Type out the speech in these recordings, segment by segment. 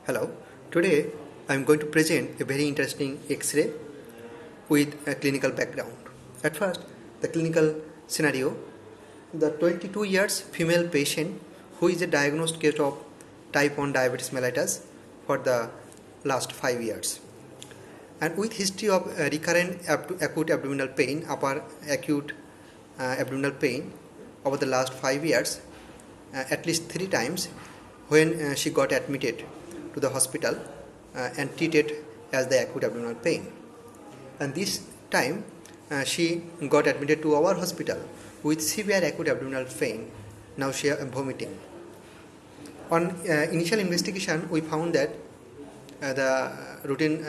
Hello, today I am going to present a very interesting X-ray with a clinical background. At first, the clinical scenario, the 22 years female patient who is a diagnosed case of type 1 diabetes mellitus for the last 5 years and with history of recurrent acute abdominal pain, upper acute abdominal pain over the last 5 years at least 3 times when she got admitted to the hospital and treated as the acute abdominal pain. And this time she got admitted to our hospital with severe acute abdominal pain, nausea and vomiting. On initial investigation, we found that the routine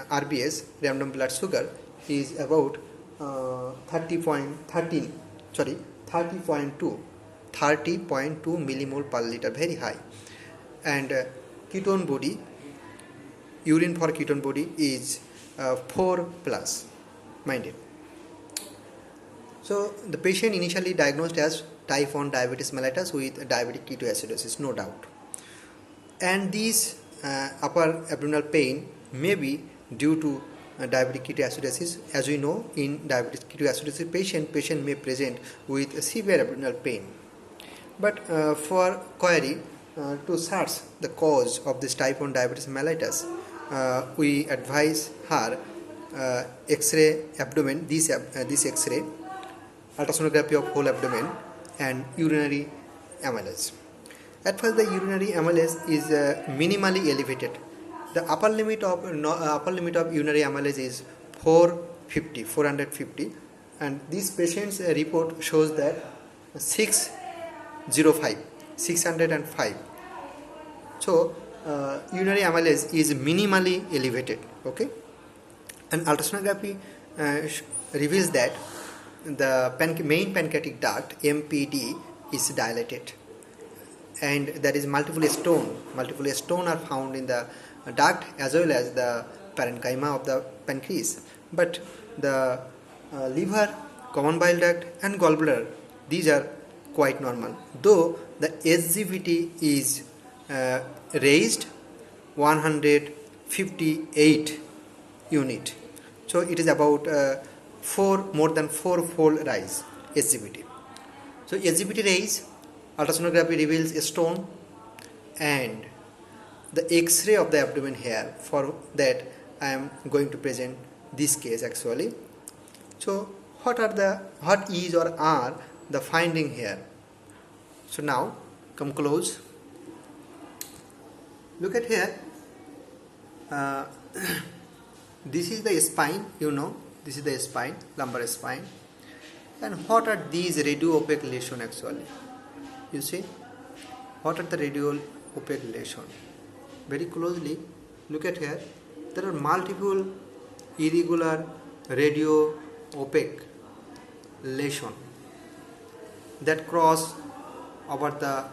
RBS, random blood sugar, is about 30.2 millimole per liter, very high, and ketone body, urine for ketone body is 4 plus, minded. So the patient initially diagnosed as type 1 diabetes mellitus with diabetic ketoacidosis, no doubt, and these upper abdominal pain may be due to diabetic ketoacidosis. As we know, in diabetic ketoacidosis patient may present with severe abdominal pain. But for query to search the cause of this type 1 diabetes mellitus, we advise her X-ray abdomen, this X-ray, ultrasonography of whole abdomen and urinary amylase. At first, the urinary amylase is minimally elevated. The upper limit of urinary amylase is 450, and this patient's report shows that 605. So urinary amylase is minimally elevated. Okay, and ultrasonography reveals that the main pancreatic duct (MPD) is dilated, and there is multiple stone are found in the duct as well as the parenchyma of the pancreas. But the liver, common bile duct and gallbladder, these are quite normal, though the SGVT is raised 158 unit. So it is about more than 4-fold rise SGVT. So SGVT raise, ultrasonography reveals a stone, and the X-ray of the abdomen here. For that, I am going to present this case actually. So what is or are the finding here? So now come close. Look at here. This is the spine. This is the spine, lumbar spine. And what are these radio-opaque lesions actually? You see, what are the radio-opaque lesions? Very closely look at here. There are multiple irregular radio-opaque lesions that cross over the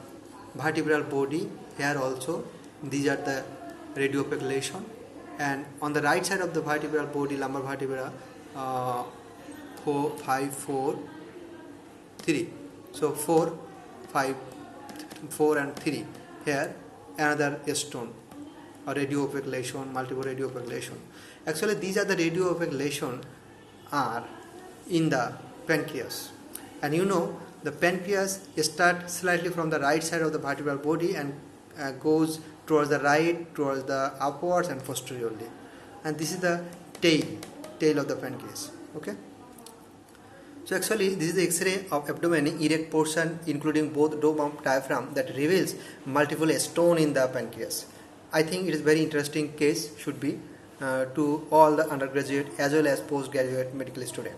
vertebral body. Here also these are the radio-opaque lesions, and on the right side of the vertebral body, lumbar vertebra, 4, 5, 4, 3. So 4, 5, 4 and 3. Here another stone, a radio-opaque lesion, multiple radio-opaque lesion. Actually, these are the radio-opaque lesions are in the pancreas, and the pancreas starts slightly from the right side of the vertebral body and goes towards the right, towards the upwards and posteriorly, and this is the tail of the pancreas. Okay. So actually, this is the X-ray of abdomen, erect portion including both dome diaphragm, that reveals multiple stone in the pancreas. I think it is very interesting case, should be to all the undergraduate as well as postgraduate medical student.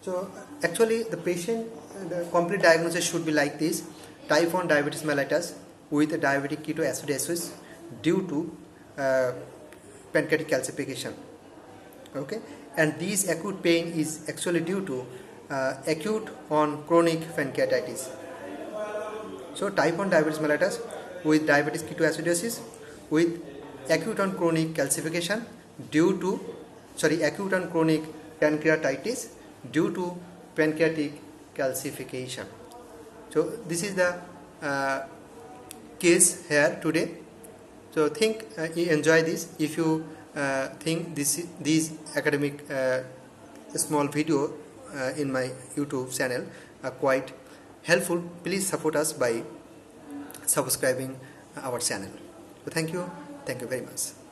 So actually, the patient, the complete diagnosis should be like this: type 1 diabetes mellitus with diabetic ketoacidosis due to pancreatic calcification. Okay, and this acute pain is actually due to acute on chronic pancreatitis. So type 1 diabetes mellitus with diabetic ketoacidosis with acute on chronic calcification acute on chronic pancreatitis due to pancreatic calcification. So this is the case here today. So think you enjoy this. If you think these academic small video in my YouTube channel are quite helpful, please support us by subscribing our channel. So thank you very much.